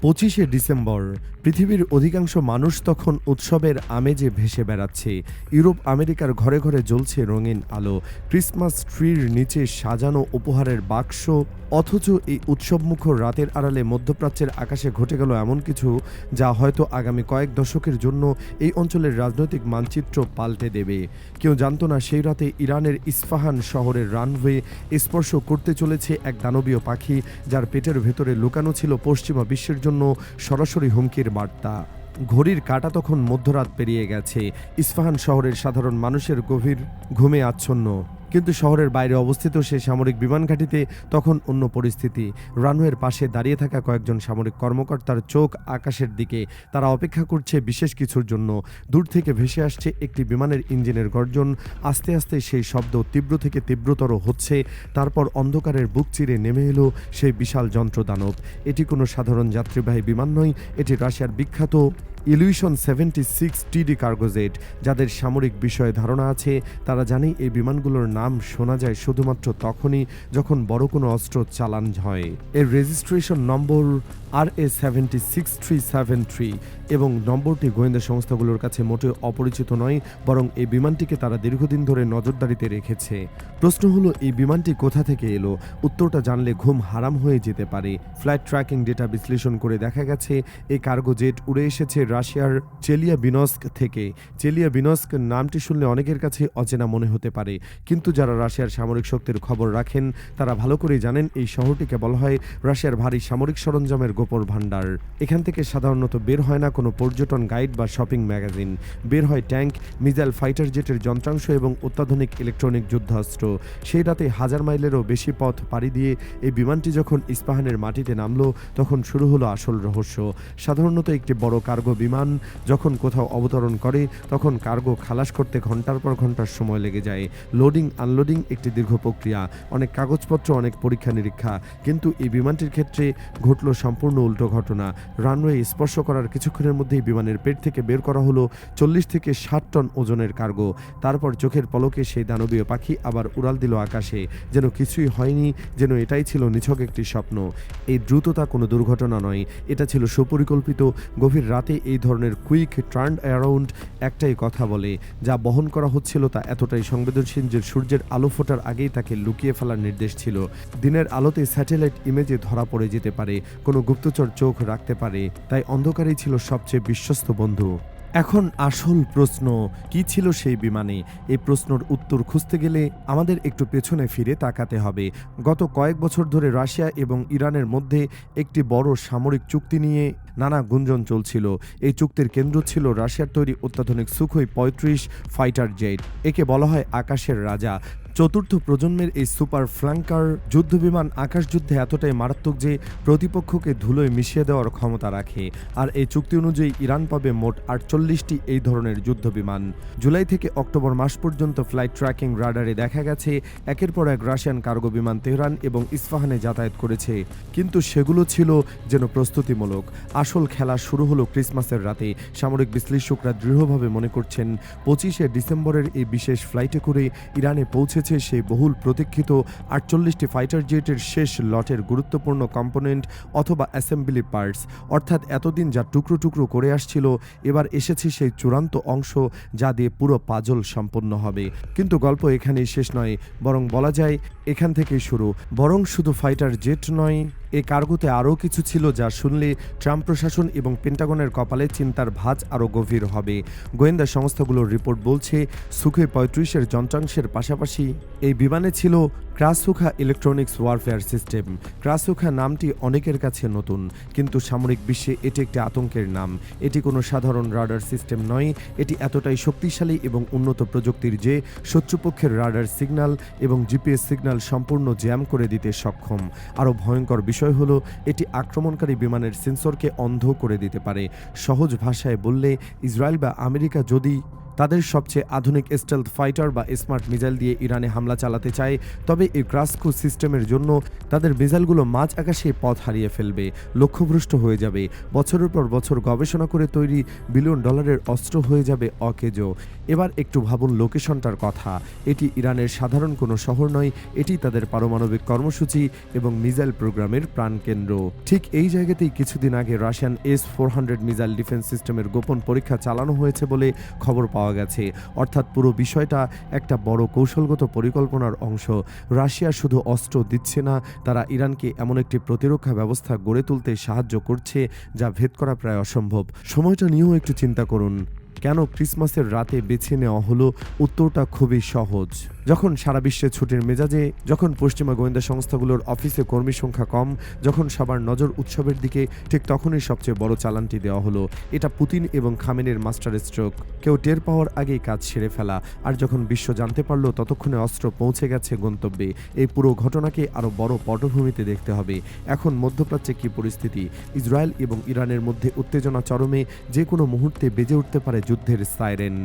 25শে December পৃথিবীর অধিকাংশ মানুষ তখন উৎসবের আমেজে ভেসে বেড়াচ্ছে। ইউরোপ আমেরিকার ঘরে ঘরে জ্বলছে রঙিন আলো, ক্রিসমাস ট্রির নিচে সাজানো উপহারের বাক্স। অথচ এই উৎসবমুখর রাতের আড়ালে মধ্যপ্রাচ্যের আকাশে ঘটে গেল এমন কিছু যা হয়তো আগামী কয়েক দশকের জন্য এই অঞ্চলের রাজনৈতিক মানচিত্র পাল্টে দেবে। কেউ জানত না সেই রাতে ইরানের ইস্পাহান শহরের রানওয়ে স্পর্শ করতে চলেছে এক দানবীয় পাখি, যার পেটের ভেতরে লুকানো ছিল পশ্চিমা বিশ্বের জন্য সরাসরি হুমকির বার্তা। ঘড়ির কাঁটা তখন মধ্যরাত পেরিয়ে গেছে, ইস্পাহান শহরের সাধারণ মানুষের গভীর ঘুমে আচ্ছন্ন। কিন্তু শহরের বাইরে অবস্থিত সেই সামরিক বিমান ঘাঁটিতে তখন অন্য পরিস্থিতি। রানওয়ের পাশে দাঁড়িয়ে থাকা কয়েকজন সামরিক কর্মকর্তার চোখ আকাশের দিকে। তারা অপেক্ষা করছে বিশেষ কিছুর জন্য। দূর থেকে ভেসে আসছে একটি বিমানের ইঞ্জিনের গর্জন। আস্তে আস্তে সেই শব্দ তীব্র থেকে তীব্রতর হচ্ছে। তারপর অন্ধকারের বুক চিরে নেমে এলো সেই বিশাল যন্ত্রদানব। এটি কোনো সাধারণ যাত্রীবাহী বিমান নয়, এটি রাশিয়ার বিখ্যাত ইলিউশন 76 টিডি কার্গো জেট। যাদের সামরিক বিষয়ে ধারণা আছে তারা জানে এই বিমানগুলোর নাম শোনা যায় শুধুমাত্র তখনই যখন বড় কোনো অস্ত্র চালান হয়। এর রেজিস্ট্রেশন নম্বর RA-76373 এবং নম্বরটি গোয়েন্দা সংস্থাগুলোর কাছে মোটেও অপরিচিত নয়, বরং এই বিমানটিকে তারা দীর্ঘদিন ধরে নজরদারিতে রেখেছে। প্রশ্ন হলো, এই বিমানটি কোথা থেকে এলো? উত্তরটা জানলে ঘুম হারাম হয়ে যেতে পারে। ফ্লাইট ট্র্যাকিং ডেটা বিশ্লেষণ করে দেখা গেছে এই কার্গো জেট উড়ে এসেছে রাশিয়ার চেলিয়াবিনস্ক থেকে। চেলিয়াবিনস্ক নামটি শুনলে অনেকের কাছে অচেনা মনে হতে পারে, কিন্তু যারা রাশিয়ার সামরিক শক্তির খবর রাখেন তারা ভালো করে জানেন এই শহরটিকে বলা হয় রাশিয়ার ভারী সামরিক সরঞ্জামের গোপন ভাণ্ডার। এখান থেকে সাধারণত বের হয় না কোনো পর্যটন গাইড বা শপিং ম্যাগাজিন। বের হয় ট্যাঙ্ক, মিসাইল, ফাইটার জেটের যন্ত্রাংশ এবং অত্যাধুনিক ইলেকট্রনিক যুদ্ধাস্ত্র। সেই রাতে 1000 মাইলেরও বেশি পথ পাড়ি দিয়ে এই বিমানটি যখন ইস্পাহানের মাটিতে নামলো তখন শুরু হলো আসল রহস্য। সাধারণত একটি বড় কার্গো বিমান যখন কোথাও অবতরণ করে তখন কার্গো খালাস করতে ঘন্টার পর ঘন্টার সময় লেগে যায়। লোডিং আনলোডিং একটি দীর্ঘ প্রক্রিয়া, অনেক কাগজপত্র, অনেক পরীক্ষা নিরীক্ষা। কিন্তু এই বিমানটির ক্ষেত্রে ঘটল সম্পূর্ণ উল্টো ঘটনা। রানওয়ে স্পর্শ করার কিছুক্ষণের মধ্যেই বিমানের পেট থেকে বের করা হলো 40 থেকে 60 টন ওজনের কার্গো। তারপর চোখের পলকে সেই দানবীয় পাখি আবার উড়াল দিল আকাশে, যেন কিছুই হয়নি, যেন এটাই ছিল নিছক একটি স্বপ্ন। এই দ্রুততা কোনো দুর্ঘটনা নয়, এটা ছিল সুপরিকল্পিত। গভীর রাতে এই ধরনের কুইক টার্ন অ্যারাউন্ড একটাই কথা বলে। যা বহন করা হচ্ছিল তা এতটাই সংবেদনশীল যে সূর্যের আলো ফোটার আগেই তাকে লুকিয়ে ফেলার নির্দেশ ছিল। দিনের আলোতে স্যাটেলাইট ইমেজে ধরা পড়ে যেতে পারে, কোনো গুপ্তচর চোখ রাখতে পারে, তাই অন্ধকারেই ছিল সবচেয়ে বিশ্বস্ত বন্ধু। এখন আসল প্রশ্ন, কি ছিল সেই বিমানে? এই প্রশ্নের উত্তর খুঁজতে গেলে আমাদের একটু পেছনে ফিরে তাকাতে হবে। গত কয়েক বছর ধরে রাশিয়া এবং ইরানের মধ্যে একটি বড় সামরিক চুক্তি নিয়ে নানা গুঞ্জন চলছিল। এই চুক্তির কেন্দ্র ছিল রাশিয়ার তৈরি অত্যাধুনিক সুখোই 35 ফাইটার জেট। একে বলা হয় আকাশের রাজা। চতুর্থ প্রজন্মের এই সুপার ফ্ল্যাঙ্কার যুদ্ধবিমান আকাশযুদ্ধে এতটাই মারাত্মক যে প্রতিপক্ষকে ধুলোয় মিশিয়ে দেওয়ার ক্ষমতা রাখে। আর এই চুক্তি অনুযায়ী ইরান পাবে মোট 48টি এই ধরনের যুদ্ধবিমান। জুলাই থেকে অক্টোবর মাস পর্যন্ত ফ্লাইট ট্র্যাকিং রাডারে দেখা গেছে একের পর এক রাশিয়ান কার্গো বিমান তেহরান এবং ইস্পাহানে যাতায়াত করেছে, কিন্তু সেগুলো ছিল যেন প্রস্তুতিমূলক। আসল খেলা শুরু হলো ক্রিসমাসের রাতে। সামরিক বিশ্লেষকরা দৃঢ়ভাবে মনে করছেন 25শে ডিসেম্বরের এই বিশেষ ফ্লাইটে করে ইরানে পৌঁছে সেই বহুল প্রতীক্ষিত 48টি ফাইটার জেটের শেষ লটের গুরুত্বপূর্ণ কম্পোনেন্ট অথবা অ্যাসেম্বলি পার্টস। অর্থাৎ এতদিন যা টুকরো টুকরো করে আসছিল, এবার এসেছে সেই চূড়ান্ত অংশ যা দিয়ে পুরো পাজল সম্পন্ন হবে। কিন্তু গল্প এখানেই শেষ নয়, বরং বলা যায় এখান থেকেই শুরু। বরং শুধু ফাইটার জেট নয়, এই কার্গোতে আরও কিছু ছিল যা শুনলে ট্রাম্প প্রশাসন এবং পেন্টাগনের কপালে চিন্তার ভাঁজ আরও গভীর হবে। গোয়েন্দা সংস্থাগুলোর রিপোর্ট বলছে সুখোই 35-এর যন্ত্রাংশের পাশাপাশি এই বিমানে ছিল ক্রাসুখা ইলেকট্রনিক্স ওয়ারফেয়ার সিস্টেম। ক্রাসুখা নামটি অনেকের কাছে নতুন, কিন্তু সামরিক বিশ্বে এটি একটি আতঙ্কের নাম। এটি কোনো সাধারণ রাডার সিস্টেম নয়, এটি এতটাই শক্তিশালী এবং উন্নত প্রযুক্তির যে শত্রুপক্ষের রাডার সিগন্যাল এবং জিপিএস সিগন্যাল সম্পূর্ণ জ্যাম করে দিতে সক্ষম। আরও ভয়ঙ্কর বিষয় হলো এটি আক্রমণকারী বিমানের সেন্সরকে অন্ধ করে দিতে পারে। সহজ ভাষায় বললে, ইসরায়েল বা আমেরিকা যদি তাদের সবচেয়ে আধুনিক স্টেলথ ফাইটার বা স্মার্ট মিসাইল দিয়ে ইরানে হামলা চালাতে চায়, তবে এই ক্রাসকো সিস্টেমের জন্য তাদের মিসাইলগুলো মাঝ আকাশে পথ হারিয়ে ফেলবে, লক্ষ্যভ্রষ্ট হয়ে যাবে, বছরের পর বছর গবেষণা করে তৈরি বিলিয়ন ডলারের অস্ত্র হয়ে যাবে অকেজো। এবার একটু ভাবুন লোকেশনটার কথা। এটি ইরানের সাধারণ কোনো শহর নয়, এটি তাদের পারমাণবিক কর্মসূচি এবং মিসাইল প্রোগ্রামের প্রাণকেন্দ্র। ঠিক এই জায়গাতেই কিছুদিন আগে রাশিয়ান S-400 মিসাইল ডিফেন্স সিস্টেমের গোপন পরীক্ষা চালানো হয়েছে বলে খবর পাওয়া গেছে। অর্থাৎ পুরো বিষয়টা একটা বড় কৌশলগত পরিকল্পনার অংশ। রাশিয়া শুধু অস্ত্র দিচ্ছে না, তারা ইরানকে এমন একটি প্রতিরক্ষা ব্যবস্থা গড়ে তুলতে সাহায্য করছে যা ভেদ করা প্রায় অসম্ভব। সময়টা নিয়েও একটু চিন্তা করুন। কেন ক্রিসমাসের রাতে বেছে নেওয়া হলো? উত্তরটা খুবই সহজ। যখন সারা বিশ্বে ছুটির মেজাজে, যখন পশ্চিমা গোয়েন্দা সংস্থাগুলোর অফিসে কর্মী সংখ্যা কম, যখন সবার নজর উৎসবের দিকে, ঠিক তখনই সবচেয়ে বড় চালানটি দেওয়া হলো। এটা পুতিন এবং খামেনির মাস্টার স্ট্রোক। কেউ টের পাওয়ার আগেই কাজ সেরে ফেলা। আর যখন বিশ্ব জানতে পারলো ততক্ষণে অস্ত্র পৌঁছে গেছে গন্তব্যে। এই পুরো ঘটনাকে আরও বড় পটভূমিতে দেখতে হবে। এখন মধ্যপ্রাচ্যে কী পরিস্থিতি? ইসরায়েল এবং ইরানের মধ্যে উত্তেজনা চরমে, যে কোনো মুহূর্তে বেজে উঠতে পারে যুদ্ধের সাইরেন।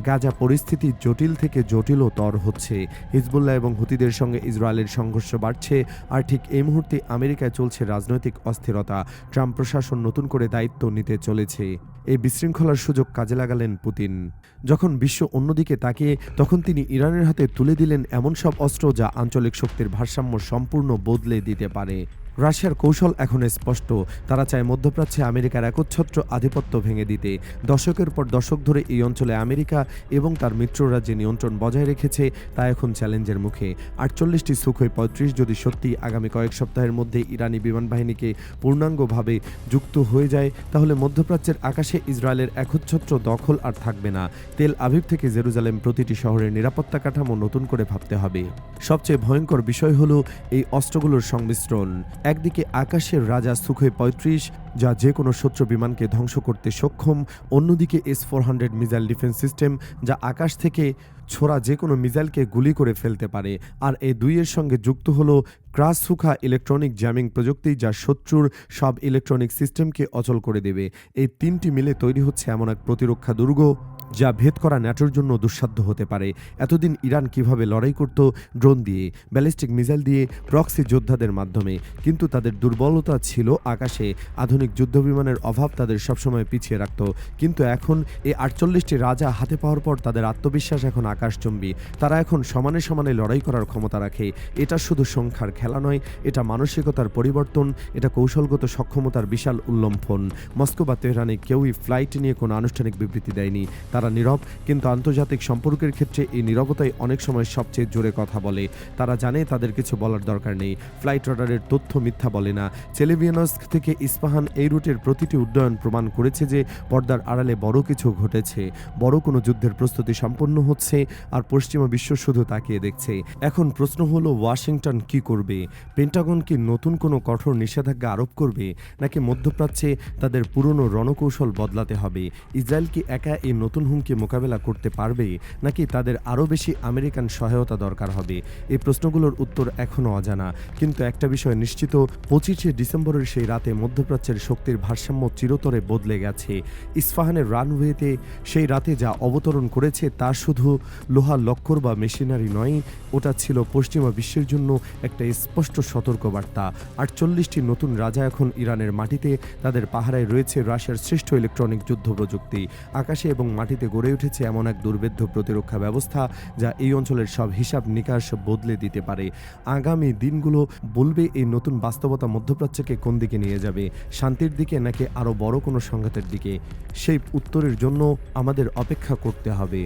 গাজা পরিস্থিতি জটিল থেকে জটিলতর হচ্ছে। হিজবুল্লাহ এবং হুতিদের সঙ্গে ইসরায়েলের সংঘর্ষ বাড়ছে, আর ঠিক এই মুহূর্তে আমেরিকায় চলছে রাজনৈতিক অস্থিরতা। ট্রাম্প প্রশাসন নতুন করে দায়িত্ব নিতে চলেছে। এই বিশৃঙ্খলার সুযোগ কাজে লাগালেন পুতিন। যখন বিশ্ব অন্যদিকে তাকিয়ে, তখন তিনি ইরানের হাতে তুলে দিলেন এমন সব অস্ত্র যা আঞ্চলিক শক্তির ভারসাম্য সম্পূর্ণ বদলে দিতে পারে। রাশিয়ার কৌশল এখন স্পষ্ট। তারা চায় মধ্যপ্রাচ্যে আমেরিকার একচ্ছত্র আধিপত্য ভেঙে দিতে। দশকের পর দশক ধরে এই অঞ্চলে আমেরিকা এবং তার মিত্ররা যে নিয়ন্ত্রণ বজায় রেখেছে তা এখন চ্যালেঞ্জের মুখে। 48টি সুখোই 35 যদি সত্যি আগামী কয়েক সপ্তাহের মধ্যে ইরানি বিমান বাহিনীকে পূর্ণাঙ্গভাবে যুক্ত হয়ে যায়, তাহলে মধ্যপ্রাচ্যের আকাশে ইসরায়েলের একচ্ছত্র দখল আর থাকবে না। তেল আভিভ থেকে জেরুজালেম প্রতিটি শহরের নিরাপত্তা কাঠামো নতুন করে ভাবতে হবে। সবচেয়ে ভয়ঙ্কর বিষয় হলো এই অস্ত্রগুলোর সংমিশ্রণ। একদিকে আকাশের রাজা সুখোই 35, যা যে কোনো শত্রু বিমানকে ধ্বংস করতে সক্ষম। অন্যদিকে S-400 মিসাইল ডিফেন্স সিস্টেম, যা আকাশ থেকে ছোড়া যে কোনো মিসাইলকে গুলি করে ফেলতে পারে। আর এই দুইয়ের সঙ্গে যুক্ত হলো ক্রাসুখা ইলেকট্রনিক জ্যামিং প্রযুক্তি, যা শত্রুর সব ইলেকট্রনিক সিস্টেমকে অচল করে দেবে। এই তিনটি মিলে তৈরি হচ্ছে এমন এক প্রতিরক্ষা দুর্গ যা ভেদ করা ন্যাটোর জন্য দুঃসাধ্য হতে পারে। এতদিন ইরান কিভাবে লড়াই করত? ড্রোন দিয়ে, ব্যালিস্টিক মিসাইল দিয়ে, প্রক্সি যোদ্ধাদের মাধ্যমে। কিন্তু তাদের দুর্বলতা ছিল আকাশে। আধুনিক যুদ্ধবিমানের অভাব তাদের সবসময় পিছিয়ে রাখত। কিন্তু এখন এই 48টি রাজা হাতে পাওয়ার পর তাদের আত্মবিশ্বাস এখন আকাশচুম্বী। তারা এখন সমানে সমানে লড়াই করার ক্ষমতা রাখে। এটা শুধু সংখ্যার খেলা নয়, এটা মানসিকতার পরিবর্তন, এটা কৌশলগত সক্ষমতার বিশাল উল্লম্ফন। মস্কো বা তেহরানে কেউই ফ্লাইট নিয়ে কোনো আনুষ্ঠানিক বিবৃতি দেয়নি। তারা নীরব, কিন্তু আন্তর্জাতিক সম্পর্কের ক্ষেত্রে এই নীরবতাই অনেক সময় সবচেয়ে জোরে কথা বলে। তারা জানে তাদের কিছু বলার দরকার নেই। ফ্লাইট রাডারের তথ্য মিথ্যা বলে না। চেলেভিয়ানস্ক থেকে ইস্পাহান এই রুটের প্রতিটি উড্ডয়ন প্রমাণ করেছে যে পর্দার আড়ালে বড় কিছু ঘটেছে। বড় কোনো যুদ্ধের প্রস্তুতি সম্পন্ন হচ্ছে, আর পশ্চিমা বিশ্ব শুধু তাকিয়ে দেখছে। এখন প্রশ্ন হলো, ওয়াশিংটন কি করবে? পেন্টাগন কি নতুন কোনো কঠোর নিষেধাজ্ঞা আরোপ করবে, নাকি মধ্যপ্রাচ্যে তাদের পুরনো রণকৌশল বদলাতে হবে? ইসরায়েল কি একা এই নতুন হুমকি মোকাবেলা করতে পারবে, নাকি তাদের আরও বেশি আমেরিকান সহায়তা দরকার হবে? এই প্রশ্নগুলোর উত্তর এখনও অজানা। কিন্তু একটা বিষয় নিশ্চিত, 25শে ডিসেম্বরের সেই রাতে মধ্যপ্রাচ্যের শক্তির ভারসাম্য চিরতরে বদলে গেছে। ইস্পাহানের রানওয়েতে সেই রাতে যা অবতরণ করেছে তা শুধু লোহা লক্কর বা মেশিনারি নয়, ওটা ছিল পশ্চিমা বিশ্বের জন্য একটা স্পষ্ট সতর্কবার্তা। 48টি নতুন রাজা এখন ইরানের মাটিতে। তাদের পাহারায় রয়েছে রাশিয়ার শ্রেষ্ঠ ইলেকট্রনিক যুদ্ধ প্রযুক্তি। আকাশে এবং মাটিতে গড়ে উঠেছে এমন এক দুর্ভেদ্য প্রতিরক্ষা ব্যবস্থা যা এই অঞ্চলের সব হিসাব নিকাশ বদলে দিতে পারে। আগামী দিনগুলো বলবে এই নতুন বাস্তবতা মধ্যপ্রাচ্যকে কোন দিকে নিয়ে যাবে, শান্তির দিকে নাকি আরও বড় কোনো সংঘাতের দিকে। সেই উত্তরের জন্য আমাদের অপেক্ষা করতে হবে।